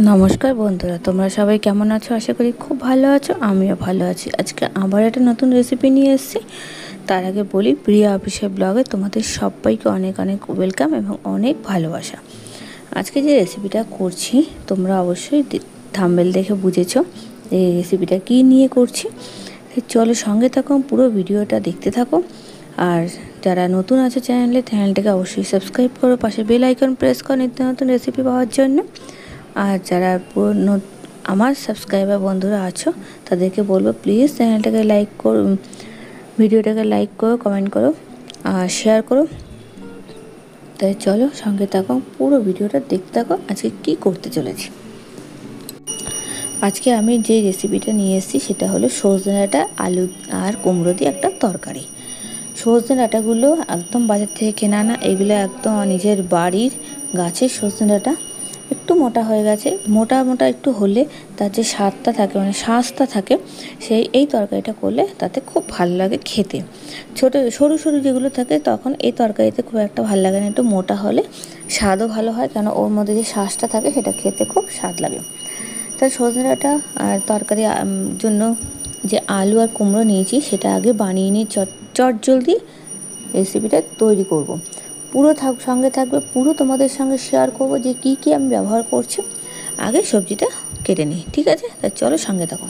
নমস্কার বন্ধুরা, তোমরা সবাই কেমন আছো? আশা করি খুব ভালো আছো। আমিও ভালো আছি। আজকে আবার একটা নতুন রেসিপি নিয়ে এসেছি। তার আগে বলি, প্রিয়া অফিসিয়াল ব্লগে তোমাদের সবাইকে অনেক অনেক ওয়েলকাম এবং অনেক ভালোবাসা। আজকে যে রেসিপিটা করছি তোমরা অবশ্যই থাম্বনেল দেখে বুঝেছো এই রেসিপিটা কী নিয়ে করছি। চলো সঙ্গে থাকো, পুরো ভিডিওটা দেখতে থাকো। আর যারা নতুন আছে চ্যানেলটাকে অবশ্যই সাবস্ক্রাইব করো, পাশে বেল আইকন প্রেস করো নিত্য নতুন রেসিপি পাওয়ার জন্য। আর যারা আমার সাবস্ক্রাইবার বন্ধুরা আছো তাদেরকে বলবো প্লিজ চ্যানেলটাকে লাইক করো, ভিডিওটাকে লাইক করো, কমেন্ট করো আর শেয়ার করো। তাই চলো সঙ্গে থাকো, পুরো ভিডিওটা দেখতে থাকো। আজকে কী করতে চলেছি, আজকে আমি যে রেসিপিটা নিয়ে এসেছি সেটা হলো সজনে ডাঁটা আলু আর কুমড়ো দিয়ে একটা তরকারি। সজনে ডাঁটাগুলো একদম বাজার থেকে কেনা না, এগুলো একদম নিজের বাড়ির গাছের সজনে ডাঁটা। একটু মোটা হয়ে গেছে, মোটা মোটা একটু হলে তার যে স্বাদটা থাকে, মানে শাঁসটা থাকে, এই তরকারিটা করলে তাতে খুব ভালো লাগে খেতে। সরু সরু যেগুলো থাকে তখন এই তরকারিতে খুব একটা ভালো লাগে না, একটু মোটা হলে স্বাদও ভালো হয়, কেন ওর মধ্যে যে শাঁসটা থাকে সেটা খেতে খুব স্বাদ লাগে। তাই সজনে ডাঁটা আর তরকারি জন্য যে আলু আর কুমড়ো নিয়েছি সেটা আগে বানিয়ে নিয়ে চটজলদি রেসিপিটা তৈরি করব। পুরো সঙ্গে থাকবে, পুরো তোমাদের সঙ্গে শেয়ার করব যে কী কী আমি ব্যবহার করছি। আগে সবজিটা কেটে নিই, ঠিক আছে? তাই চলো সঙ্গে থাকো।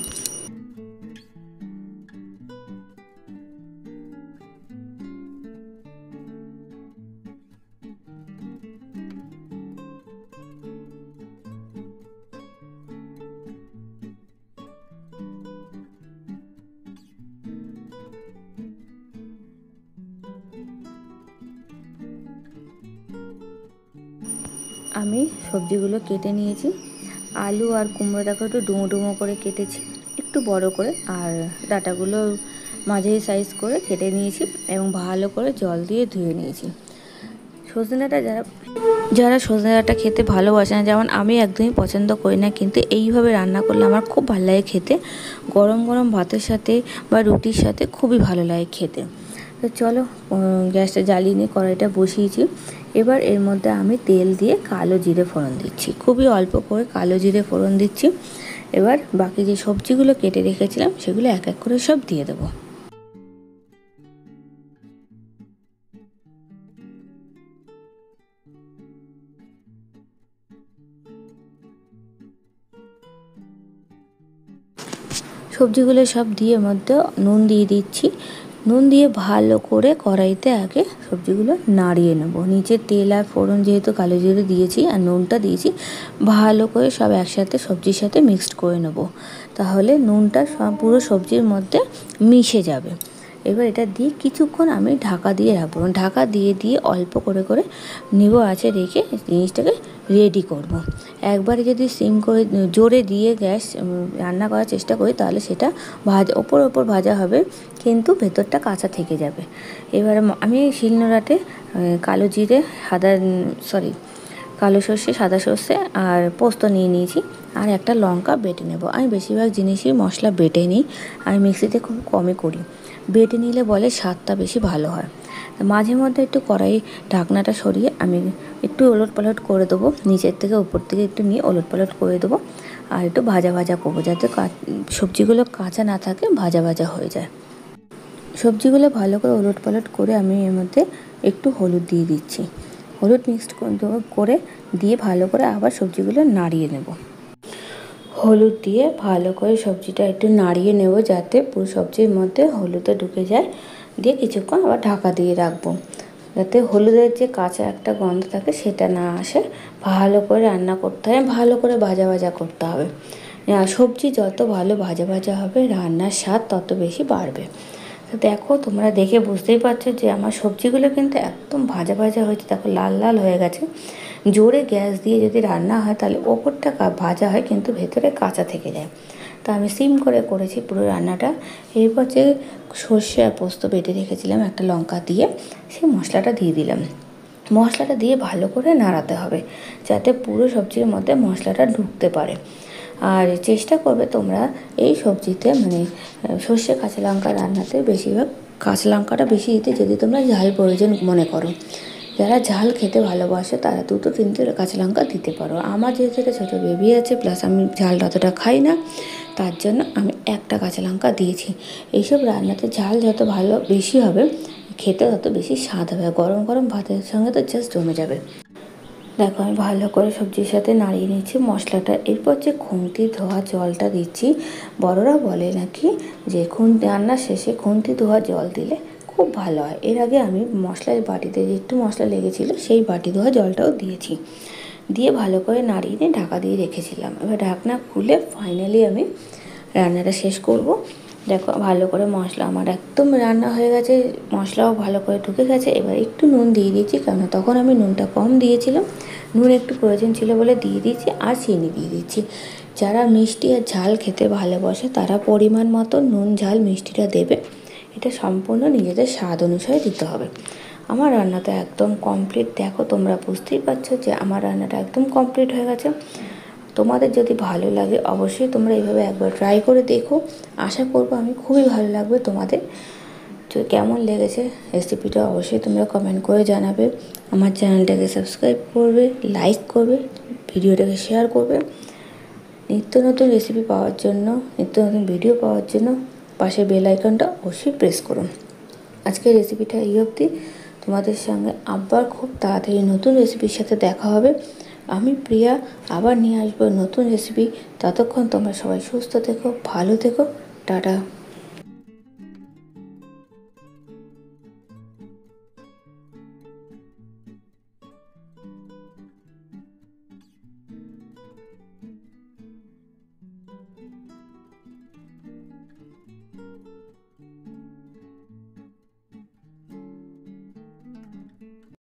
আমি সবজিগুলো কেটে নিয়েছি। আলু আর কুমড়োটাকে একটু ডুমো ডুমো করে কেটেছি, একটু বড় করে, আর ডাঁটাগুলো মাঝারি সাইজ করে কেটে নিয়েছি এবং ভালো করে জল দিয়ে ধুয়ে নিয়েছি। সজনে ডাঁটা যারা সজনে ডাঁটা খেতে ভালোবাসে না, যেমন আমি একদমই পছন্দ করি না, কিন্তু এইভাবে রান্না করলে আমার খুব ভালো লাগে খেতে। গরম গরম ভাতের সাথে বা রুটির সাথে খুবই ভালো লাগে খেতে। তো চলো গ্যাসটা জ্বালিয়ে নিয়ে কড়াইটা বসিয়েছি। এবার এর মধ্যে আমি তেল দিয়ে কালো জিরে ফোড়ন দিচ্ছি, খুবই অল্প করে কালো জিরে ফোড়ন দিচ্ছি। এবার বাকি যে সবজিগুলো কেটে রেখেছিলাম সেগুলো এক এক করে সব দিয়ে দেবো। সবজিগুলো সব দিয়ে মধ্যে নুন দিয়ে দিচ্ছি। নুন দিয়ে ভালো করে কড়াইতে আগে সবজিগুলো নাড়িয়ে নেব। নিচে তেল আর ফোড়ন যেহেতু কালো জিরে দিয়েছি আর নুনটা দিয়েছি, ভালো করে সব একসাথে সবজির সাথে মিক্সড করে নেব, তাহলে নুনটা পুরো সবজির মধ্যে মিশে যাবে। এবার এটা দিয়ে কিছুক্ষণ আমি ঢাকা দিয়ে রাখবো, ঢাকা দিয়ে দিয়ে অল্প করে করে নিবো আছে রেখে জিনিসটাকে রেডি করব। একবারে যদি সিম করে জোরে দিয়ে গ্যাস রান্না করার চেষ্টা করি তাহলে সেটা ওপর ওপর ভাজা হবে কিন্তু ভেতরটা কাঁচা থেকে যাবে। এবার আমি শিলনোড়াতে কালো জিরে কালো সর্ষে, সাদা সর্ষে আর পোস্ত নিয়ে নিয়েছি, আর একটা লঙ্কা বেটে নেব। আমি বেশিরভাগ জিনিসই মশলা বেটে নিই, আমি মিক্সিতে খুব কমই করি, বেটে নিলে বলে স্বাদটা বেশি ভালো হয়। মাঝে মধ্যে একটু কড়াই ঢাকনাটা সরিয়ে আমি একটু ওলট পালট করে দেবো, নিচের থেকে উপর থেকে একটু নিয়ে ওলট পালট করে দেবো, আর একটু ভাজা ভাজা করবো যাতে সবজিগুলো কাঁচা না থাকে, ভাজা ভাজা হয়ে যায়। সবজিগুলো ভালো করে ওলট পালট করে আমি এর মধ্যে একটু হলুদ দিয়ে দিচ্ছি, হলুদ মিক্সড করে দিয়ে ভালো করে আবার সবজিগুলো নাড়িয়ে নেব। হলুদ দিয়ে ভালো করে সবজিটা একটু নাড়িয়ে নেব যাতে পুরো সবজির মধ্যে হলুদটা ঢুকে যায়, দিয়ে কিছুক্ষণ আবার ঢাকা দিয়ে রাখবো যাতে হলুদের যে কাঁচা একটা গন্ধ থাকে সেটা না আসে। ভালো করে রান্না করতে হবে, ভালো করে ভাজা ভাজা করতে হবে। সবজি যত ভালো ভাজা ভাজা হবে রান্নার স্বাদ তত বেশি বাড়বে। তো দেখো, তোমরা দেখে বুঝতেই পারছো যে আমার সবজিগুলো কিন্তু একদম ভাজা ভাজা হয়েছে, দেখো লাল লাল হয়ে গেছে। জোরে গ্যাস দিয়ে যদি রান্না হয় তাহলে ওপরটা ভাজা হয় কিন্তু ভেতরে কাঁচা থেকে যায়। তো আমি সিম করে করেছি পুরো রান্নাটা। এরপর যে সর্ষে আর পোস্ত বেটে রেখেছিলাম একটা লঙ্কা দিয়ে সেই মশলাটা দিয়ে দিলাম। মশলাটা দিয়ে ভালো করে নাড়াতে হবে যাতে পুরো সবজির মধ্যে মশলাটা ঢুকতে পারে। আর চেষ্টা করবে তোমরা এই সবজিতে মানে সর্ষে কাঁচা লঙ্কা রান্নাতে বেশিরভাগ কাঁচা লঙ্কাটা বেশি দিতে যদি তোমরা ঝাল প্রয়োজন মনে করো। যারা ঝাল খেতে ভালোবাসে তারা 2-3টে কাঁচা লঙ্কা দিতে পারো। আমার যেহেতু একটা ছোটো বেবি আছে, প্লাস আমি ঝালটা অতটা খাই না, তার জন্য আমি একটা কাঁচা লঙ্কা দিয়েছি। এইসব রান্নাতে ঝাল যত ভালো বেশি হবে, খেতে তত বেশি স্বাদ হবে। গরম গরম ভাতের সঙ্গে তো জাস্ট জমে যাবে। দেখো আমি ভালো করে সবজির সাথে নাড়িয়ে নিচ্ছি মশলাটা। এরপর যে খুন্তি ধোয়া জলটা দিচ্ছি, বড়রা বলে নাকি যে রান্নার শেষে খুন্তি ধোয়া জল দিলে খুব ভালো হয়। এর আগে আমি মশলার বাটিতে যে একটু মশলা লেগেছিলো সেই বাটি ধোয়া জলটাও দিয়েছি, দিয়ে ভালো করে নাড়িয়ে নিয়ে ঢাকা দিয়ে রেখেছিলাম। এবার ঢাকনা খুলে ফাইনালি আমি রান্নাটা শেষ করব। দেখো ভালো করে মশলা আমার একদম রান্না হয়ে গেছে, মশলাও ভালো করে ঢুকে গেছে। এবার একটু নুন দিয়ে দিয়েছি, কারণ তখন আমি নুনটা কম দিয়েছিলাম, নুন একটু প্রয়োজন ছিল বলে দিয়ে দিয়েছি। আর চিনি দিয়ে দিচ্ছি। যারা মিষ্টি আর ঝাল খেতে ভালোবাসে তারা পরিমাণ মতো নুন ঝাল মিষ্টিটা দেবে। এটা সম্পূর্ণ নিজেদের স্বাদ অনুসারে দিতে হবে। আমার রান্নাটা একদম কমপ্লিট। দেখো তোমরা বুঝতেই পারছো যে আমার রান্নাটা একদম কমপ্লিট হয়ে গেছে। তোমাদের যদি ভালো লাগে অবশ্যই তোমরা এইভাবে একবার ট্রাই করে দেখো। আশা করবো আমি খুবই ভালো লাগবে তোমাদের। তো কেমন লেগেছে রেসিপিটা অবশ্যই তোমরা কমেন্ট করে জানাবে। আমার চ্যানেলটাকে সাবস্ক্রাইব করবে, লাইক করবে, ভিডিওটাকে শেয়ার করবে। নিত্য নতুন রেসিপি পাওয়ার জন্য, নিত্য নতুন ভিডিও পাওয়ার জন্য পাশে বেল আইকনটা অবশ্যই প্রেস করুন। আজকের রেসিপিটা এই অবধি। তোমাদের সঙ্গে আবার খুব তাড়াতাড়ি নতুন রেসিপির সাথে দেখা হবে। আমি প্রিয়া আবার নিয়ে আসবো নতুন রেসিপি। ততক্ষণ তোমরা সবাই সুস্থ থেকো, ভালো থেকো, টাটা।